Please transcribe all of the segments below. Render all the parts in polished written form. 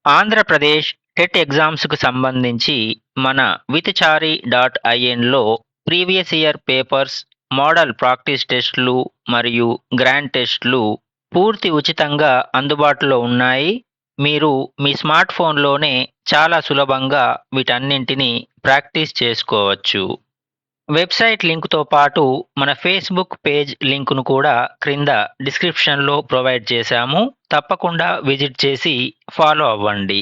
Andhra Pradesh TET ఎగ్జామ్స్‌కు సంబంధించి మన విత్‌చారి.inలో previous year papers, model practice టెస్ట్‌లు మరియు గ్రాండ్ టెస్ట్‌లు పూర్తి ఉచితంగా అందుబాటులో ఉన్నాయి. మీరు మీ స్మార్ట్ ఫోన్‌లోనే చాలా సులభంగా వీటన్నింటిని ప్రాక్టీస్ చేసుకోవచ్చు. వెబ్‌సైట్ లింక్‌తో పాటు మన ఫేస్‌బుక్ పేజ్ లింక్‌ను కూడా క్రింద డిస్క్రిప్షన్‌లో ప్రొవైడ్ చేశాము. తప్పకుండా విజిట్ చేసి ఫాలో అవ్వండి.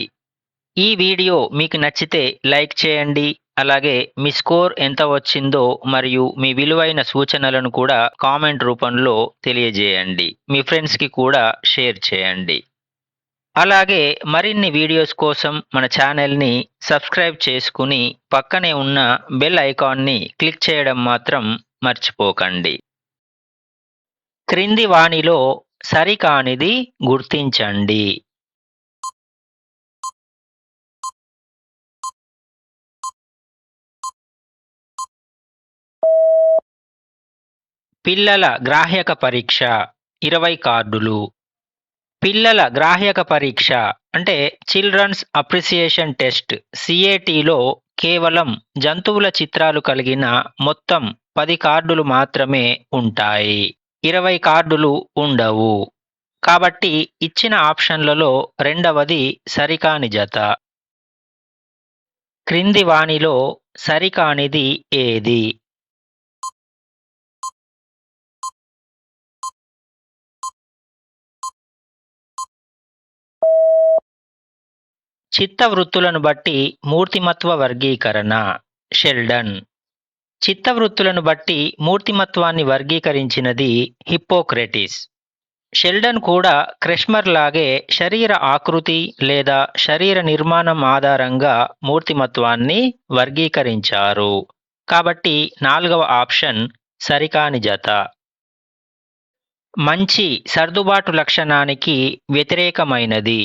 ఈ వీడియో మీకు నచ్చితే లైక్ చేయండి. అలాగే మీ స్కోర్ ఎంత వచ్చిందో మరియు మీ విలువైన సూచనలను కూడా కామెంట్ రూపంలో తెలియజేయండి. మీ ఫ్రెండ్స్‌కి కూడా షేర్ చేయండి. అలాగే మరిన్ని వీడియోస్ కోసం మన ఛానల్‌ని సబ్స్క్రైబ్ చేసుకుని పక్కనే ఉన్న బెల్ ఐకాన్‌ని క్లిక్ చేయడం మాత్రం మర్చిపోకండి. క్రింది వానిలో సరికానిది గుర్తించండి. పిల్లల గ్రాహ్యక పరీక్ష 20 కార్డులు. పిల్లల గ్రాహ్యక పరీక్ష అంటే చిల్డ్రన్స్ అప్రిసియేషన్ టెస్ట్ సిఏటిలో కేవలం జంతువుల చిత్రాలు కలిగిన మొత్తం 10 కార్డులు మాత్రమే ఉంటాయి. 20 కార్డులు ఉండవు. కాబట్టి ఇచ్చిన ఆప్షన్లలో రెండవది సరికాని జత. క్రింది వానిలో సరికానిది ఏది? చిత్తవృత్తులను బట్టి మూర్తిమత్వ వర్గీకరణ. షెల్డన్. చిత్తవృత్తులను బట్టి మూర్తిమత్వాన్ని వర్గీకరించినది హిప్పోక్రటిస్. షెల్డన్ కూడా క్రెష్మర్ లాగే శరీర ఆకృతి లేదా శరీర నిర్మాణం ఆధారంగా మూర్తిమత్వాన్ని వర్గీకరించారు. కాబట్టి 4వ ఆప్షన్ సరికాని జత. మంచి సర్దుబాటు లక్షణానికి వ్యతిరేకమైనది.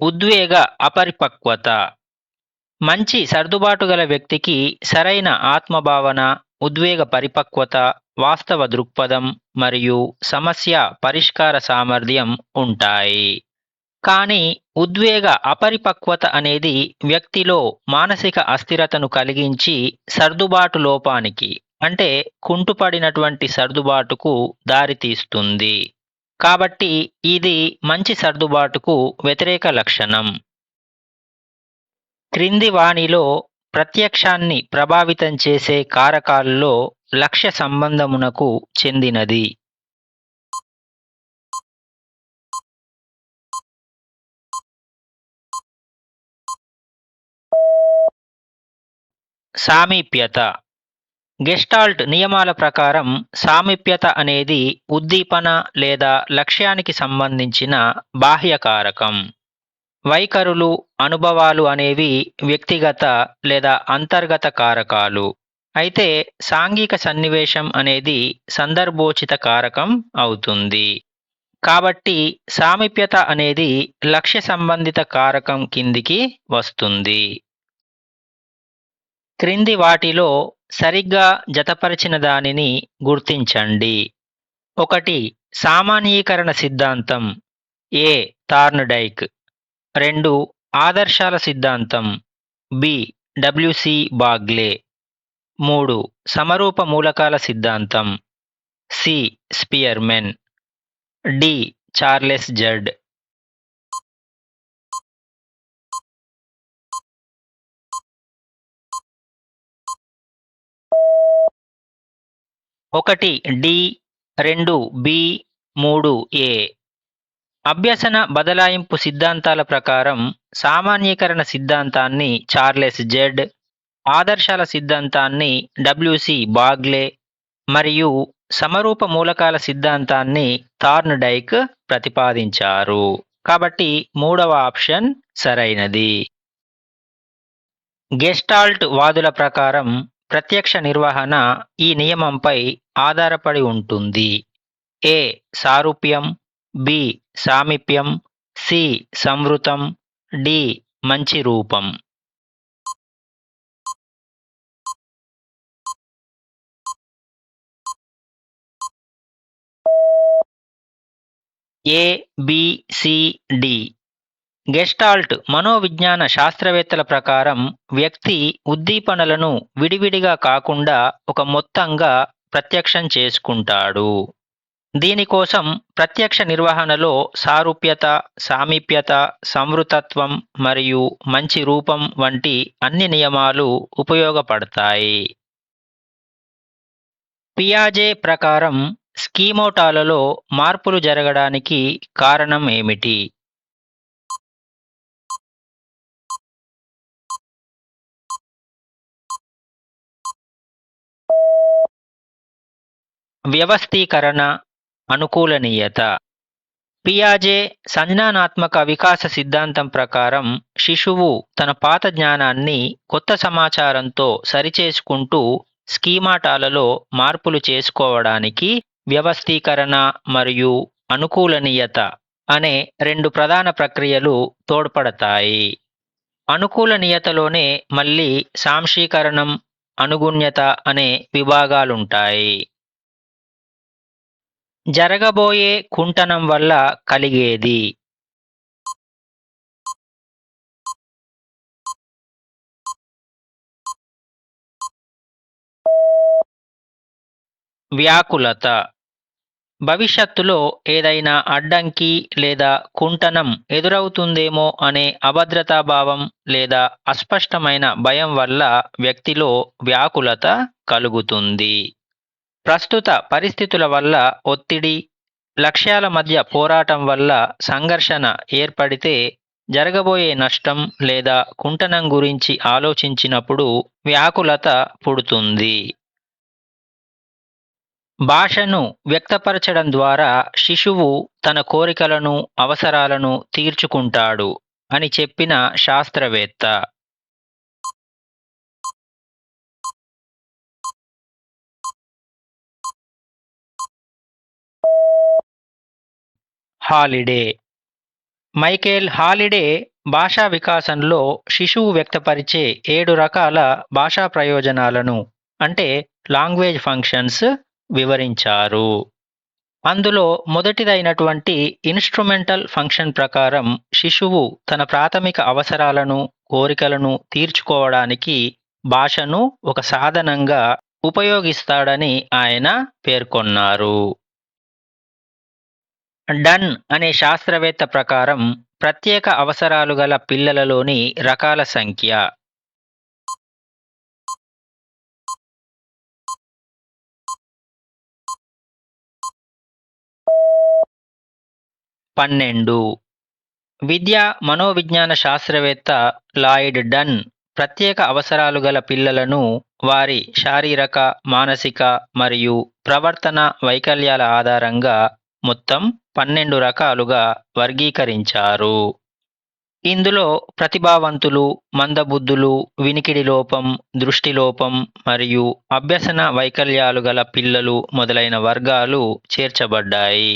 ఉద్వేగ అపరిపక్వత. మంచి సర్దుబాటు గల వ్యక్తికి సరైన ఆత్మభావన, ఉద్వేగ పరిపక్వత, వాస్తవ దృక్పథం మరియు సమస్య పరిష్కార సామర్థ్యం ఉంటాయి. కానీ ఉద్వేగ అపరిపక్వత అనేది వ్యక్తిలో మానసిక అస్థిరతను కలిగించి సర్దుబాటు లోపానికి అంటే కుంటుపడినటువంటి సర్దుబాటుకు దారితీస్తుంది. కాబట్టి ఇది మంచి సర్దుబాటుకు వ్యతిరేక లక్షణం. క్రింది వానిలో ప్రత్యక్షాన్ని ప్రభావితం చేసే కారకాల్లో లక్ష్య సంబంధమునకు చెందినది. సామీప్యత. గెస్టాల్ట్ నియమాల ప్రకారం సామీప్యత అనేది ఉద్దీపన లేదా లక్ష్యానికి సంబంధించిన బాహ్య కారకం. వైఖరులు, అనుభవాలు అనేవి వ్యక్తిగత లేదా అంతర్గత కారకాలు. అయితే సాంఘిక సన్నివేశం అనేది సందర్భోచిత కారకం అవుతుంది. కాబట్టి సామీప్యత అనేది లక్ష్య సంబంధిత కారకం కిందికి వస్తుంది. క్రింది వాటిలో సరిగ్గా జతపరిచిన దానిని గుర్తించండి. 1. సామాన్యీకరణ సిద్ధాంతం ఏ. థార్న్డైక్. 2. ఆదర్శాల సిద్ధాంతం బి. WC Bagley. 3. సమరూప మూలకాల సిద్ధాంతం C. Spearman. D. Charles Judd. ఒకటి డి, 2 బి, 3 ఏ. అభ్యసన బదలాయింపు సిద్ధాంతాల ప్రకారం సామాన్యీకరణ సిద్ధాంతాన్ని చార్లెస్ జెడ్, ఆదర్శాల సిద్ధాంతాన్ని డబ్ల్యూసి బాగ్లే మరియు సమరూప మూలకాల సిద్ధాంతాన్ని థార్న్డైక్ ప్రతిపాదించారు. కాబట్టి 3వ ఆప్షన్ సరైనది. గెస్టాల్ట్ వాదుల ప్రకారం ప్రత్యక్ష నిర్వహణ ఈ నియమంపై ఆధారపడి ఉంటుంది. ఏ. సారూప్యం. బి. సామీప్యం. సి. సంవృతం. డి. మంచి రూపం. ఏ, బి, సి, డి. గెస్టాల్ట్ మనోవిజ్ఞాన శాస్త్రవేత్తల ప్రకారం వ్యక్తి ఉద్దీపనలను విడివిడిగా కాకుండా ఒక మొత్తంగా ప్రత్యక్షం చేసుకుంటాడు. దీనికోసం ప్రత్యక్ష నిర్వహణలో సారూప్యత, సామీప్యత, సంవృతత్వం మరియు మంచి రూపం వంటి అన్ని నియమాలు ఉపయోగపడతాయి. పియాజే ప్రకారం స్కీమోటాలలో మార్పులు జరగడానికి కారణం ఏమిటి? వ్యవస్థీకరణ, అనుకూలనీయత. పియాజే సంజ్ఞానాత్మక వికాస సిద్ధాంతం ప్రకారం శిశువు తన పాత జ్ఞానాన్ని కొత్త సమాచారంతో సరిచేసుకుంటూ స్కీమాటాలలో మార్పులు చేసుకోవడానికి వ్యవస్థీకరణ మరియు అనుకూలనీయత అనే రెండు ప్రధాన ప్రక్రియలు తోడ్పడతాయి. అనుకూలనీయతలోనే మళ్ళీ సాంశీకరణం, అనుగుణ్యత అనే విభాగాలుంటాయి. జరగబోయే కుంటనం వల్ల కలిగేది. వ్యాకులత. భవిష్యత్తులో ఏదైనా అడ్డంకి లేదా కుంటనం ఎదురవుతుందేమో అనే అభద్రతాభావం లేదా అస్పష్టమైన భయం వల్ల వ్యక్తిలో వ్యాకులత కలుగుతుంది. ప్రస్తుత పరిస్థితుల వల్ల ఒత్తిడి, లక్ష్యాల మధ్య పోరాటం వల్ల సంఘర్షణ ఏర్పడితే జరగబోయే నష్టం లేదా కుంటనం గురించి ఆలోచించినప్పుడు వ్యాకులత పుడుతుంది. భాషను వ్యక్తపరచడం ద్వారా శిశువు తన కోరికలను, అవసరాలను తీర్చుకుంటాడు అని చెప్పిన శాస్త్రవేత్త. హాలిడే. మైకేల్ హాలిడే భాషా వికాసంలో శిశువు వ్యక్తపరిచే 7 రకాల భాషా ప్రయోజనాలను అంటే లాంగ్వేజ్ ఫంక్షన్స్ వివరించారు. అందులో మొదటిదైనటువంటి ఇన్స్ట్రుమెంటల్ ఫంక్షన్ ప్రకారం శిశువు తన ప్రాథమిక అవసరాలను, కోరికలను తీర్చుకోవడానికి భాషను ఒక సాధనంగా ఉపయోగిస్తాడని ఆయన పేర్కొన్నారు. డన్ అనే శాస్త్రవేత్త ప్రకారం ప్రత్యేక అవసరాలు గల పిల్లలలోని రకాల సంఖ్య 12. విద్యా మనోవిజ్ఞాన శాస్త్రవేత్త లాయిడ్ డన్ ప్రత్యేక అవసరాలు గల పిల్లలను వారి శారీరక, మానసిక మరియు ప్రవర్తన వైకల్యాల ఆధారంగా మొత్తం 12 రకాలుగా వర్గీకరించారు. ఇందులో ప్రతిభావంతులు, మందబుద్ధులు, వినికిడి లోపం, దృష్టి లోపం మరియు అభ్యసన వైకల్యాలు గల పిల్లలు మొదలైన వర్గాలు చేర్చబడ్డాయి.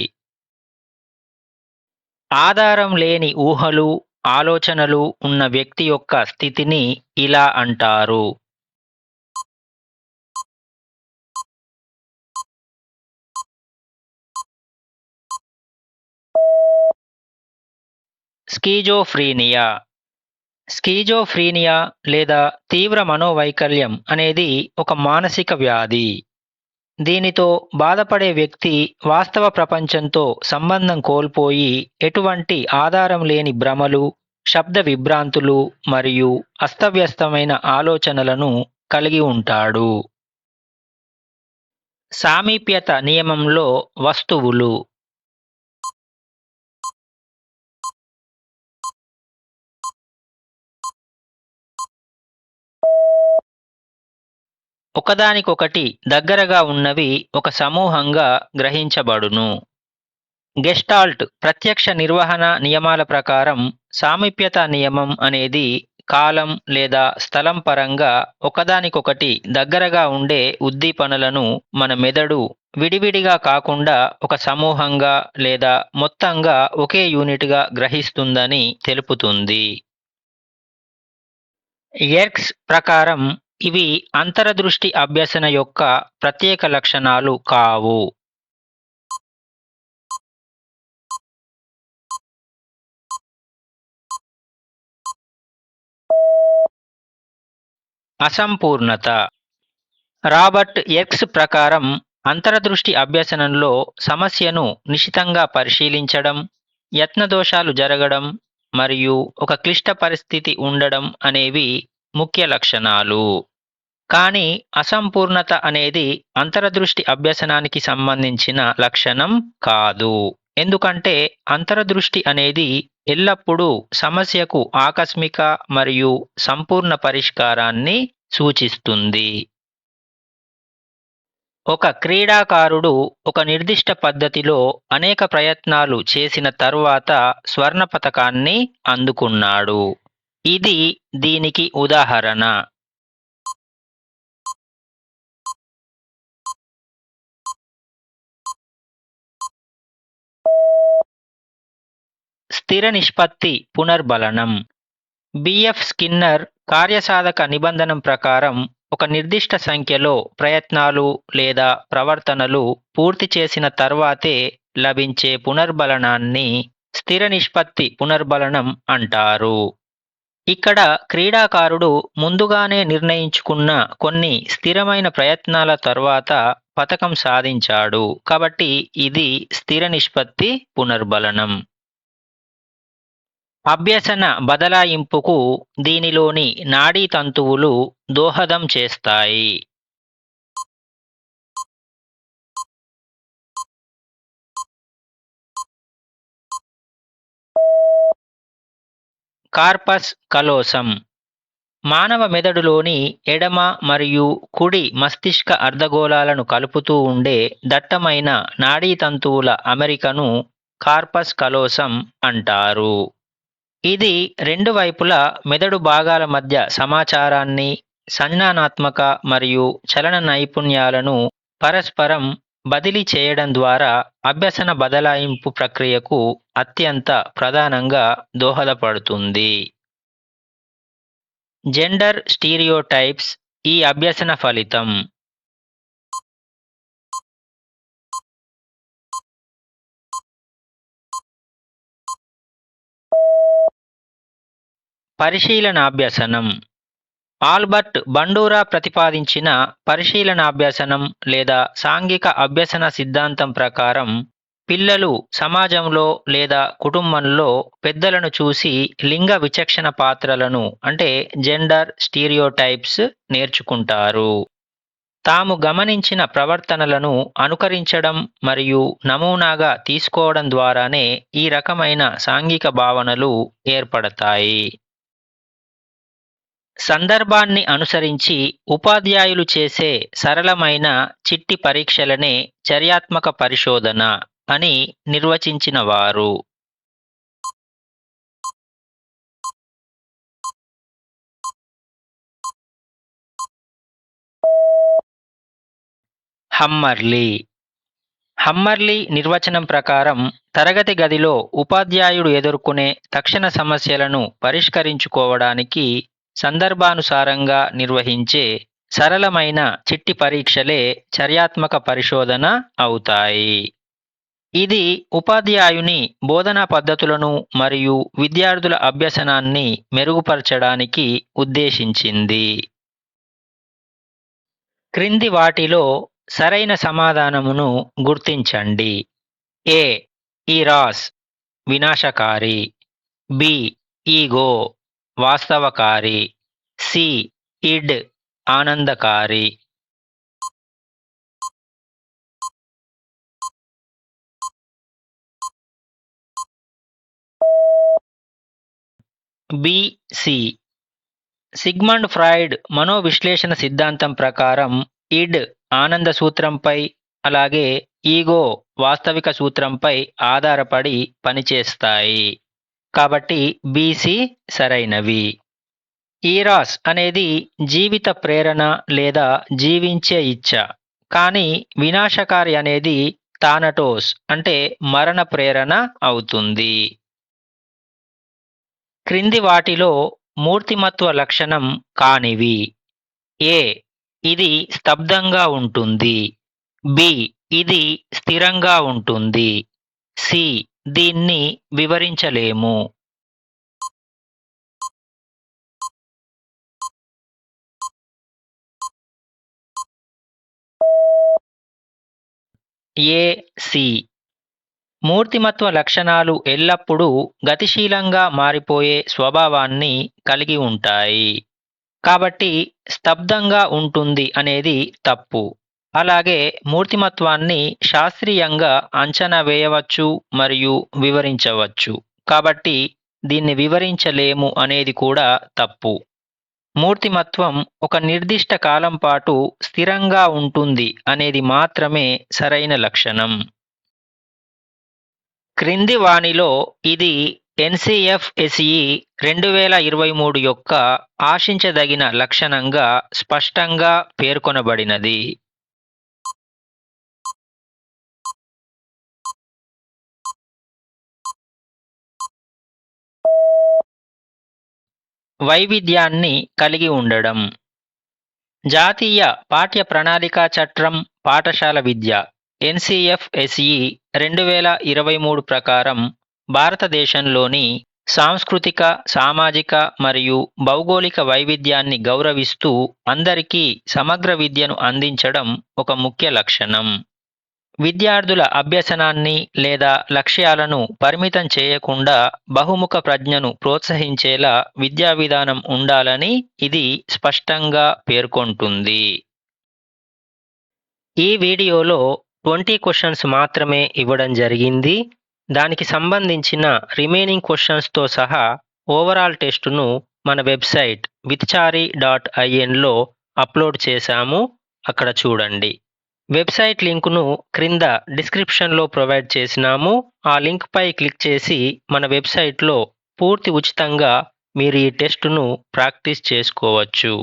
ఆధారం లేని ఊహలు, ఆలోచనలు ఉన్న వ్యక్తి యొక్క స్థితిని ఇలా అంటారు. స్కీజోఫ్రీనియా. స్కీజోఫ్రీనియా లేదా తీవ్ర మనోవైకల్యం అనేది ఒక మానసిక వ్యాధి. దీనితో బాధపడే వ్యక్తి వాస్తవ ప్రపంచంతో సంబంధం కోల్పోయి ఎటువంటి ఆధారం లేని భ్రమలు, శబ్ద విభ్రాంతులు మరియు అస్తవ్యస్తమైన ఆలోచనలను కలిగి ఉంటాడు. సామీప్యత నియమంలో వస్తువులు ఒకదానికొకటి దగ్గరగా ఉన్నవి ఒక సమూహంగా గ్రహించబడును. గెస్టాల్ట్ ప్రత్యక్ష నిర్వహణ నియమాల ప్రకారం సామీప్యత నియమం అనేది కాలం లేదా స్థలం పరంగా ఒకదానికొకటి దగ్గరగా ఉండే ఉద్దీపనలను మన మెదడు విడివిడిగా కాకుండా ఒక సమూహంగా లేదా మొత్తంగా ఒకే యూనిట్గా గ్రహిస్తుందని తెలుపుతుంది. ఎర్క్స్ ప్రకారం ఇవి అంతరదృష్టి అభ్యసన యొక్క ప్రత్యేక లక్షణాలు కావు. అసంపూర్ణత. రాబర్ట్ ఎక్స్ ప్రకారం అంతరదృష్టి అభ్యసనంలో సమస్యను నిశితంగా పరిశీలించడం, యత్నదోషాలు జరగడం మరియు ఒక క్లిష్ట పరిస్థితి ఉండడం అనేవి ముఖ్య లక్షణాలు. కానీ అసంపూర్ణత అనేది అంతరదృష్టి అభ్యసనానికి సంబంధించిన లక్షణం కాదు. ఎందుకంటే అంతరదృష్టి అనేది ఎల్లప్పుడూ సమస్యకు ఆకస్మిక మరియు సంపూర్ణ పరిష్కారాన్ని సూచిస్తుంది. ఒక క్రీడాకారుడు ఒక నిర్దిష్ట పద్ధతిలో అనేక ప్రయత్నాలు చేసిన తర్వాత స్వర్ణ పతకాన్ని అందుకున్నాడు. ఇది దీనికి ఉదాహరణ. స్థిర నిష్పత్తి పునర్బలనం. బిఎఫ్ స్కిన్నర్ కార్యసాధక నిబంధనం ప్రకారం ఒక నిర్దిష్ట సంఖ్యలో ప్రయత్నాలు లేదా ప్రవర్తనలు పూర్తి చేసిన తర్వాతే లభించే పునర్బలనాన్ని స్థిర నిష్పత్తి పునర్బలనం అంటారు. ఇక్కడ క్రీడాకారుడు ముందుగానే నిర్ణయించుకున్న కొన్ని స్థిరమైన ప్రయత్నాల తర్వాత పతకం సాధించాడు కాబట్టి ఇది స్థిర నిష్పత్తి పునర్బలనం. అభ్యసన బదలాయింపుకు దీనిలోని నాడీ తంతువులు దోహదం చేస్తాయి. కార్పస్ కలోసం. మానవ మెదడులోని ఎడమ మరియు కుడి మస్తిష్క అర్ధగోళాలను కలుపుతూ ఉండే దట్టమైన నాడీ తంతువుల అమరికను కార్పస్ కలోసం అంటారు. ఇది రెండు వైపులా మెదడు భాగాల మధ్య సమాచారాన్ని, సంజ్ఞానాత్మక మరియు చలన నైపుణ్యాలను పరస్పరం బదిలీ చేయడం ద్వారా అభ్యసన బదలాయింపు ప్రక్రియకు అత్యంత ప్రధానంగా దోహదపడుతుంది. జెండర్ స్టీరియోటైప్స్ ఈ అభ్యసన ఫలితం. పరిశీలనాభ్యసనం. ఆల్బర్ట్ బండూరా ప్రతిపాదించిన పరిశీలనాభ్యసనం లేదా సాంఘిక అభ్యసన సిద్ధాంతం ప్రకారం పిల్లలు సమాజంలో లేదా కుటుంబంలో పెద్దలను చూసి లింగ విచక్షణ పాత్రలను అంటే జెండర్ స్టీరియోటైప్స్ నేర్చుకుంటారు. తాము గమనించిన ప్రవర్తనలను అనుకరించడం మరియు నమూనాగా తీసుకోవడం ద్వారానే ఈ రకమైన సాంఘిక భావనలు ఏర్పడతాయి. సందర్భాన్ని అనుసరించి ఉపాధ్యాయులు చేసే సరళమైన చిట్టి పరీక్షలనే చర్యాత్మక పరిశోధన అని నిర్వచించినవారు. హమ్మర్లీ. హమ్మర్లీ నిర్వచనం ప్రకారం తరగతి గదిలో ఉపాధ్యాయుడు ఎదుర్కొనే తక్షణ సమస్యలను పరిష్కరించుకోవడానికి సందర్భానుసారంగా నిర్వహించే సరళమైన చిట్టి పరీక్షలే చర్యాత్మక పరిశోధన అవుతాయి. ఇది ఉపాధ్యాయుని బోధనా పద్ధతులను మరియు విద్యార్థుల అభ్యసనాన్ని మెరుగుపరచడానికి ఉద్దేశించింది. క్రింది వాటిలో సరైన సమాధానమును గుర్తించండి. ఏ. ఈరాస్ వినాశకారి. బి. ఈగో వాస్తవకారి. సి. ఇడ్ ఆనందకారి. బి. సి. సిగ్మండ్ ఫ్రాయిడ్ మనోవిశ్లేషణ సిద్ధాంతం ప్రకారం ఇడ్ ఆనంద సూత్రంపై అలాగే ఈగో వాస్తవిక సూత్రంపై ఆధారపడి పనిచేస్తాయి. కాబట్టి బీసీ సరైనవి. ఈరాస్ అనేది జీవిత ప్రేరణ లేదా జీవించే ఇచ్ఛ, కానీ వినాశకారి అనేది థానటోస్ అంటే మరణ ప్రేరణ అవుతుంది. క్రింది వాటిలో మూర్తిమత్వ లక్షణం కానివి. ఏ. ఇది స్తబ్దంగా ఉంటుంది. బి. ఇది స్థిరంగా ఉంటుంది. సి. దీన్ని వివరించలేము. ఏ, సి. మూర్తిమత్వ లక్షణాలు ఎల్లప్పుడూ గతిశీలంగా మారిపోయే స్వభావాన్ని కలిగి ఉంటాయి. కాబట్టి స్తబ్దంగా ఉంటుంది అనేది తప్పు. అలాగే మూర్తిమత్వాన్ని శాస్త్రీయంగా అంచనా వేయవచ్చు మరియు వివరించవచ్చు. కాబట్టి దీన్ని వివరించలేము అనేది కూడా తప్పు. మూర్తిమత్వం ఒక నిర్దిష్ట కాలం పాటు స్థిరంగా ఉంటుంది అనేది మాత్రమే సరైన లక్షణం. క్రింది వానిలో ఇది ఎన్సిఎఫ్ఎస్ఈ 2023 యొక్క ఆశించదగిన లక్షణంగా స్పష్టంగా పేర్కొనబడినది. వైవిధ్యాన్ని కలిగి ఉండడం. జాతీయ పాఠ్య ప్రణాళికా చట్రం పాఠశాల విద్య ఎన్సిఎఫ్ఎస్ఈ 2023 ప్రకారం భారతదేశంలోని సాంస్కృతిక, సామాజిక మరియు భౌగోళిక వైవిధ్యాన్ని గౌరవిస్తూ అందరికీ సమగ్ర విద్యను అందించడం ఒక ముఖ్య లక్షణం. విద్యార్థుల అభ్యసనాన్ని లేదా లక్ష్యాలను పరిమితం చేయకుండా బహుముఖ ప్రజ్ఞను ప్రోత్సహించేలా విద్యా విధానం ఉండాలని ఇది స్పష్టంగా పేర్కొంటుంది. ఈ వీడియోలో 20 క్వశ్చన్స్ మాత్రమే ఇవ్వడం జరిగింది. దానికి సంబంధించిన రిమైనింగ్ క్వశ్చన్స్తో సహా ఓవరాల్ టెస్టును మన వెబ్సైట్ విత్చారి.in లో అప్లోడ్ చేశాము. అక్కడ చూడండి. వెబ్సైట్ లింకును క్రింద డిస్క్రిప్షన్లో ప్రొవైడ్ చేసినాము. ఆ లింక్పై క్లిక్ చేసి మన వెబ్సైట్లో పూర్తి ఉచితంగా మీరు ఈ టెస్టును ప్రాక్టీస్ చేసుకోవచ్చు.